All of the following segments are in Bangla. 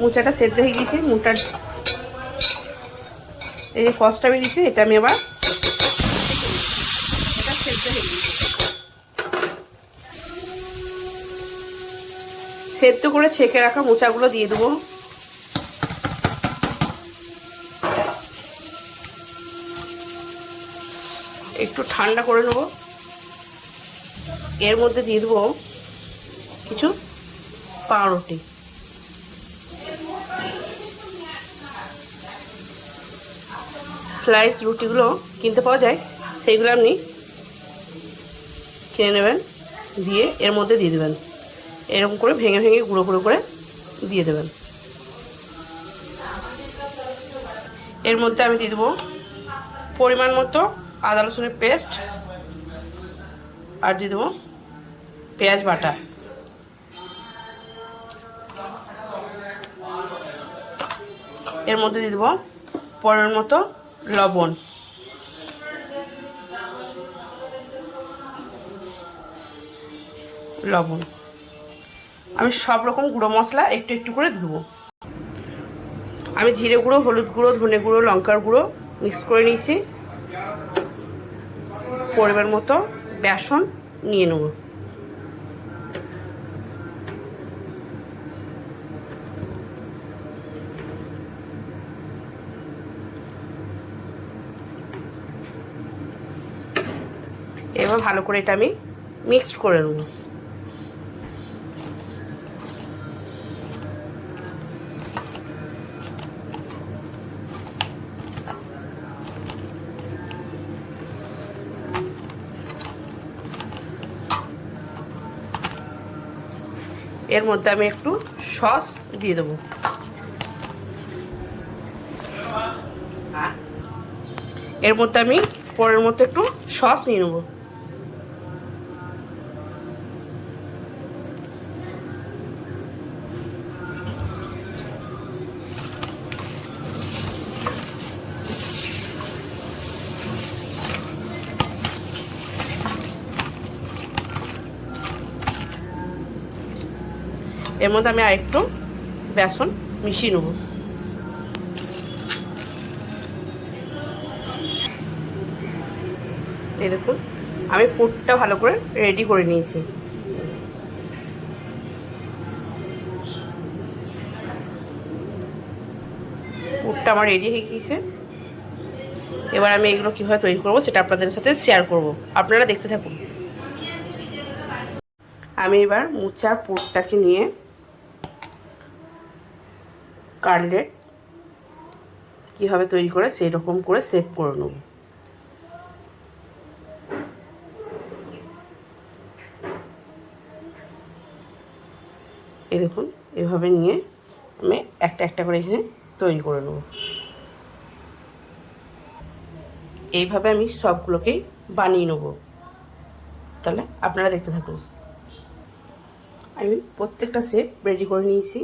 মোচাটা সেদ্ধ হয়ে গেছে। মোটার এই যে কষটা বেরিয়েছে, এটা আমি আবার এটা সেদ্ধ হয়ে গেছে, সেদ্ধ করে ছেঁকে রাখা মোচাগুলো দিয়ে দেবো। একটু ঠান্ডা করে নেব। এর মধ্যে দিয়ে দেবো কিছু পাউরুটি। স্লাইস রুটিগুলো কিনতে পাওয়া যায়, সেইগুলো আপনি কিনে নেবেন, দিয়ে এর মধ্যে দিয়ে দেবেন। এরকম করে ভেঙে ভেঙে গুঁড়ো গুঁড়ো করে দিয়ে দেবেন। এর মধ্যে আমি দিয়ে দেবো পরিমাণ মতো আদা রসুনের পেস্ট, আর দিয়ে দেবো পেঁয়াজ বাটা। এর মধ্যে দিয়ে দেবো পরিমাণ মতো লবণ। আমি সব রকম গুঁড়ো মশলা একটু একটু করে দেবো। আমি জিরে গুঁড়ো, হলুদ গুঁড়ো, ধনে গুঁড়ো, লঙ্কার গুঁড়ো মিক্স করে নিয়েছি। পরিমাণ মতো বেসন নিয়ে নেব। এবার ভালো করে এটা আমি মিক্সড করে নেব। এর মধ্যে আমি একটু সস দিয়ে দেবো। এর মধ্যে আমি পরের মতো একটু সস নিয়ে নেব। এর মধ্যে আমি আরেকটু বেসন মিশিয়ে নেব। এই দেখুন, আমি পুরটা ভালো করে রেডি করে নিয়েছি। পুরটা আমার রেডি হয়ে গিয়েছে। এবার আমি এগুলো কীভাবে তৈরি করব সেটা আপনাদের সাথে শেয়ার করব, আপনারা দেখতে থাকুন। আমি এবার মোচার পুরটাকে নিয়ে কাটলেট কীভাবে তৈরি করে সেই রকম করে শেপ করে নেব। এই দেখুন, এভাবে নিয়ে আমি একটা একটা করে এখানে তৈরি করে নেব। এইভাবে আমি সবগুলোকেই বানিয়ে নেব। তাহলে আপনারা দেখতে থাকুন। আমি প্রত্যেকটা শেপ রেডি করে নিয়েছি।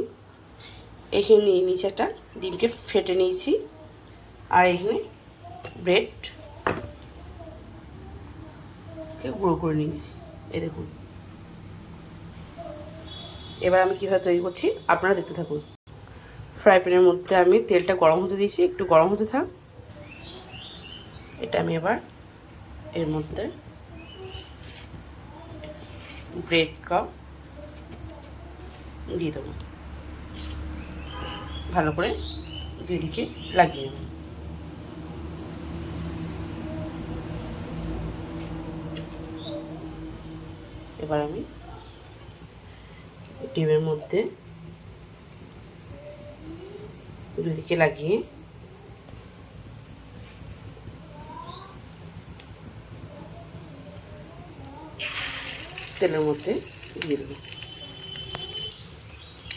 এখানে নিয়ে নিয়েছি একটা ডিমকে ফেটে নিয়েছি, আর এখানে ব্রেডকে গুঁড়ো করে নিয়েছি। এই দেখুন, এবার আমি কীভাবে তৈরি করছি আপনারা দেখতে থাকুন। ফ্রাই প্যানের মধ্যে আমি তেলটা গরম হতে দিয়েছি, একটু গরম হতে থাক। এটা আমি এবার এর মধ্যে ব্রেড কাপ দিয়ে দেবো। ভালো করে দুই দিকে লাগিয়ে নেব। এবার আমি ডিমের মধ্যে দুই দিকে লাগিয়ে তেলের মধ্যে দিয়ে দেবো।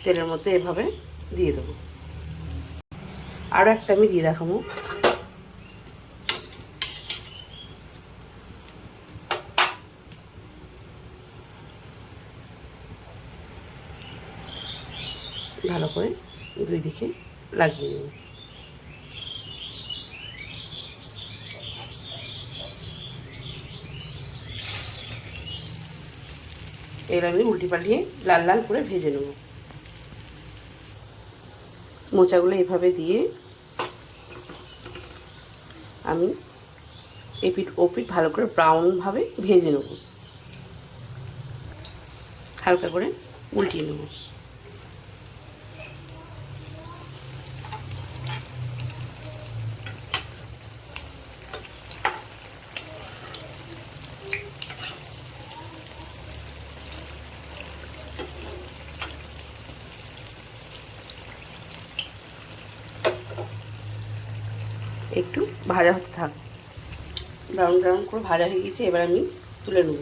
তেলের মধ্যে এভাবে দিয়ে দেবো। আরও একটা আমি দিয়ে দেখাবো। ভালো করে দুই দিকে লাগিয়ে নেব। এবার আমি উল্টি পাল্টিয়ে লাল লাল করে ভেজে নেব। মোচাগুলো এভাবে দিয়ে আমি এপিঠ ওপিঠ ভালো করে ব্রাউনভাবে ভেজে নেব, হালকা করে উল্টিয়ে নেব। একটু ভাজা হতে থাক, ব্রাউন ব্রাউন করে ভাজা হয়ে গেছে। এবার আমি তুলে নেব।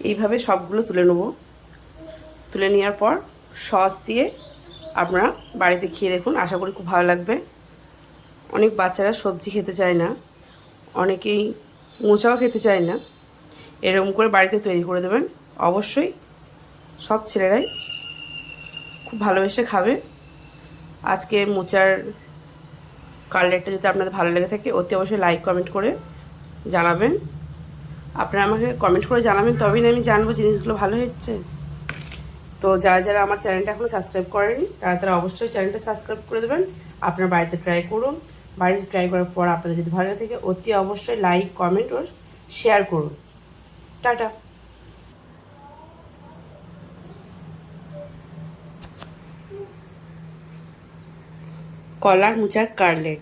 এইভাবে সবগুলো তুলে নেব। তুলে নেওয়ার পর সস দিয়ে আপনারা বাড়িতে খেয়ে দেখুন, আশা করি খুব ভালো লাগবে। অনেক বাচ্চারা সবজি খেতে চায় না, অনেকেই মোচাও খেতে চায় না, এরকম করে বাড়িতে তৈরি করে দেবেন, অবশ্যই সব ছেলেরাই খুব ভালোবেসে খাবে। আজকে মোচার কাটলেটটা যদি আপনাদের ভালো লেগে থাকে অতি অবশ্যই লাইক কমেন্ট করে জানাবেন। আপনারা আমাকে কমেন্ট করে জানাবেন, তবেই না আমি জানবো জিনিসগুলো ভালো হচ্ছে। তো যারা যারা আমার চ্যানেলটা এখনও সাবস্ক্রাইব করেনি তারা তারা অবশ্যই চ্যানেলটা সাবস্ক্রাইব করে দেবেন। আপনারা বাড়িতে ট্রাই করুন। বাড়িতে ট্রাই করার পর আপনাদের যদি ভালো লাগে থাকে অতি অবশ্যই লাইক কমেন্ট ও শেয়ার করুন। টাটা। কলার মোচার কাটলেট।